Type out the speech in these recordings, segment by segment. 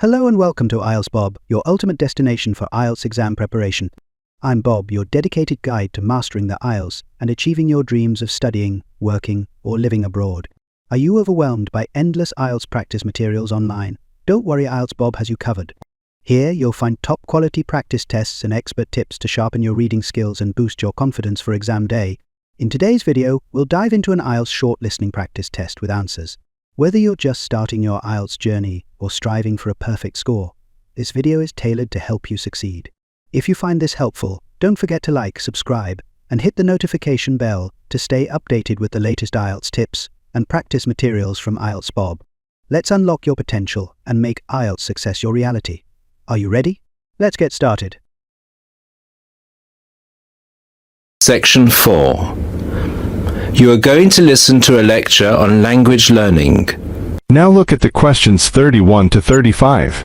Hello and welcome to IELTS Bob, your ultimate destination for IELTS exam preparation. I'm Bob, your dedicated guide to mastering the IELTS and achieving your dreams of studying, working, or living abroad. Are you overwhelmed by endless IELTS practice materials online? Don't worry, IELTS Bob has you covered. Here you'll find top-quality practice tests and expert tips to sharpen your reading skills and boost your confidence for exam day. In today's video, we'll dive into an IELTS short listening practice test with answers. Whether you're just starting your IELTS journey or striving for a perfect score, this video is tailored to help you succeed. If you find this helpful, don't forget to like, subscribe, and hit the notification bell to stay updated with the latest IELTS tips and practice materials from IELTS Bob. Let's unlock your potential and make IELTS success your reality. Are you ready? Let's get started. Section 4. You are going to listen to a lecture on language learning. Now look at the questions 31 to 35.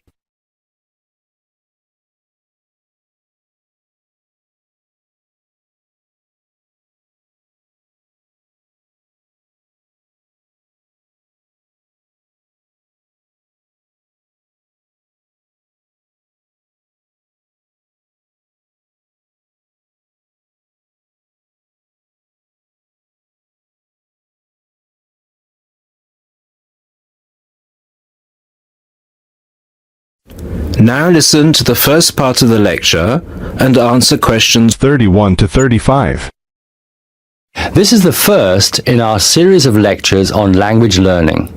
Now listen to the first part of the lecture and answer questions 31 to 35. This is the first in our series of lectures on language learning.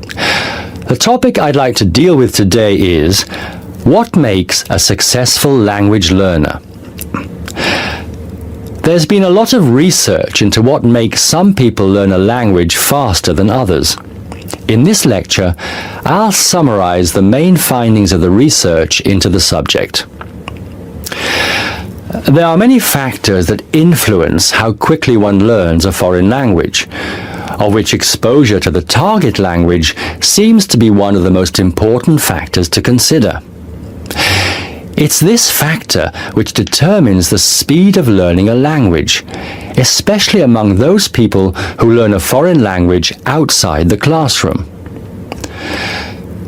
The topic I'd like to deal with today is what makes a successful language learner? There's been a lot of research into what makes some people learn a language faster than others. In this lecture, I'll summarize the main findings of the research into the subject. There are many factors that influence how quickly one learns a foreign language, of which exposure to the target language seems to be one of the most important factors to consider. It's this factor which determines the speed of learning a language, especially among those people who learn a foreign language outside the classroom.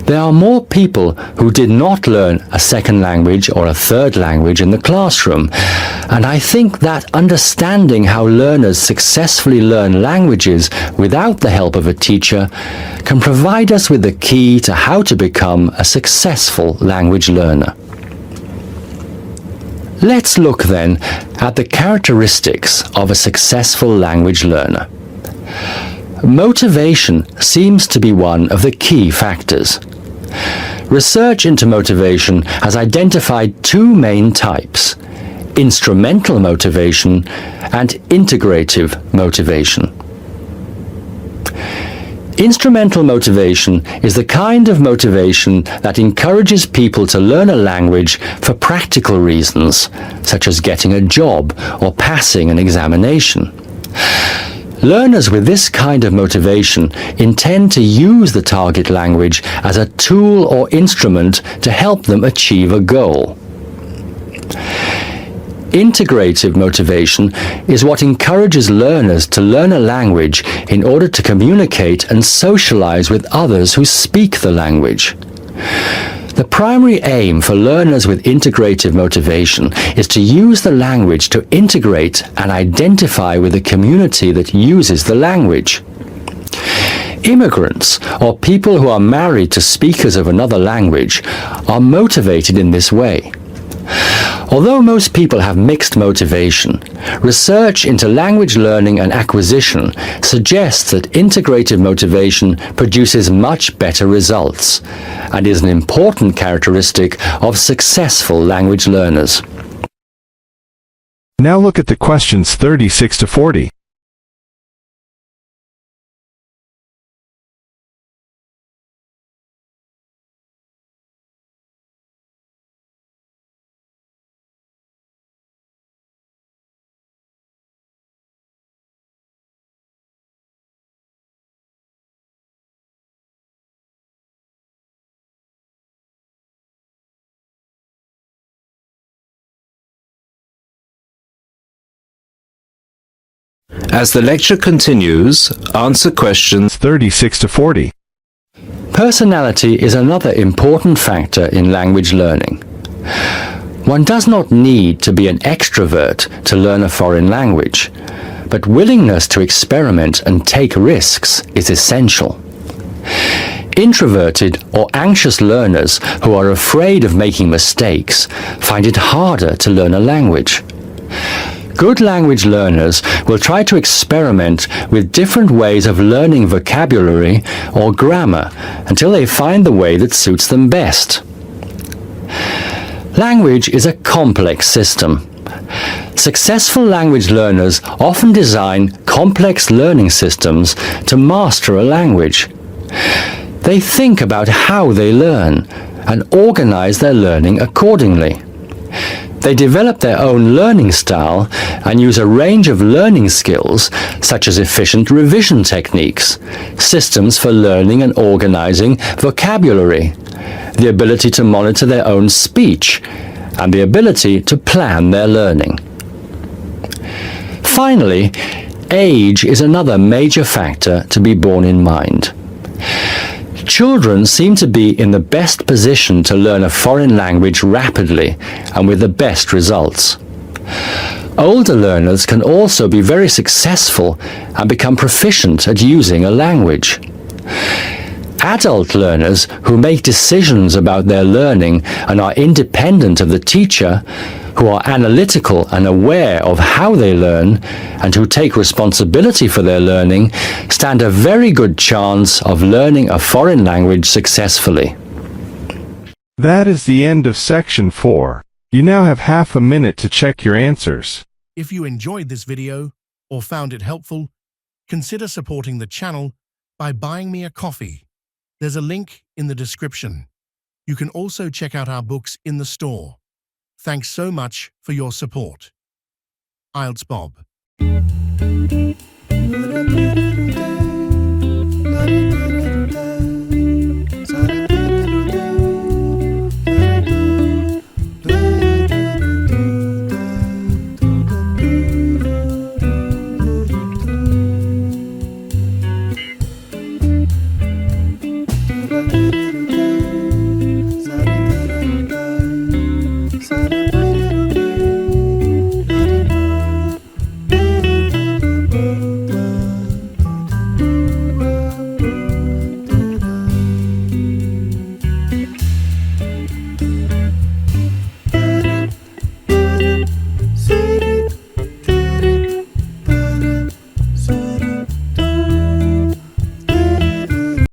There are more people who did not learn a second language or a third language in the classroom, and I think that understanding how learners successfully learn languages without the help of a teacher can provide us with the key to how to become a successful language learner. Let's look then at the characteristics of a successful language learner. Motivation seems to be one of the key factors. Research into motivation has identified two main types: instrumental motivation and integrative motivation. Instrumental motivation is the kind of motivation that encourages people to learn a language for practical reasons, such as getting a job or passing an examination. Learners with this kind of motivation intend to use the target language as a tool or instrument to help them achieve a goal. Integrative motivation is what encourages learners to learn a language in order to communicate and socialize with others who speak the language. The primary aim for learners with integrative motivation is to use the language to integrate and identify with the community that uses the language. Immigrants, or people who are married to speakers of another language, are motivated in this way. Although most people have mixed motivation, research into language learning and acquisition suggests that integrative motivation produces much better results and is an important characteristic of successful language learners. Now look at the questions 36 to 40. As the lecture continues, answer questions 36 to 40. Personality is another important factor in language learning. One does not need to be an extrovert to learn a foreign language, but willingness to experiment and take risks is essential. Introverted or anxious learners who are afraid of making mistakes find it harder to learn a language. Good language learners will try to experiment with different ways of learning vocabulary or grammar until they find the way that suits them best. Language is a complex system. Successful language learners often design complex learning systems to master a language. They think about how they learn and organize their learning accordingly. They develop their own learning style and use a range of learning skills such as efficient revision techniques, systems for learning and organizing vocabulary, the ability to monitor their own speech, and the ability to plan their learning. Finally, age is another major factor to be borne in mind. Children seem to be in the best position to learn a foreign language rapidly and with the best results. Older learners can also be very successful and become proficient at using a language. Adult learners who make decisions about their learning and are independent of the teacher, who are analytical and aware of how they learn, and who take responsibility for their learning, stand a very good chance of learning a foreign language successfully. That is the end of section 4. You now have half a minute to check your answers. If you enjoyed this video or found it helpful, consider supporting the channel by buying me a coffee. There's a link in the description. You can also check out our books in the store. Thanks so much for your support. IELTS Bob.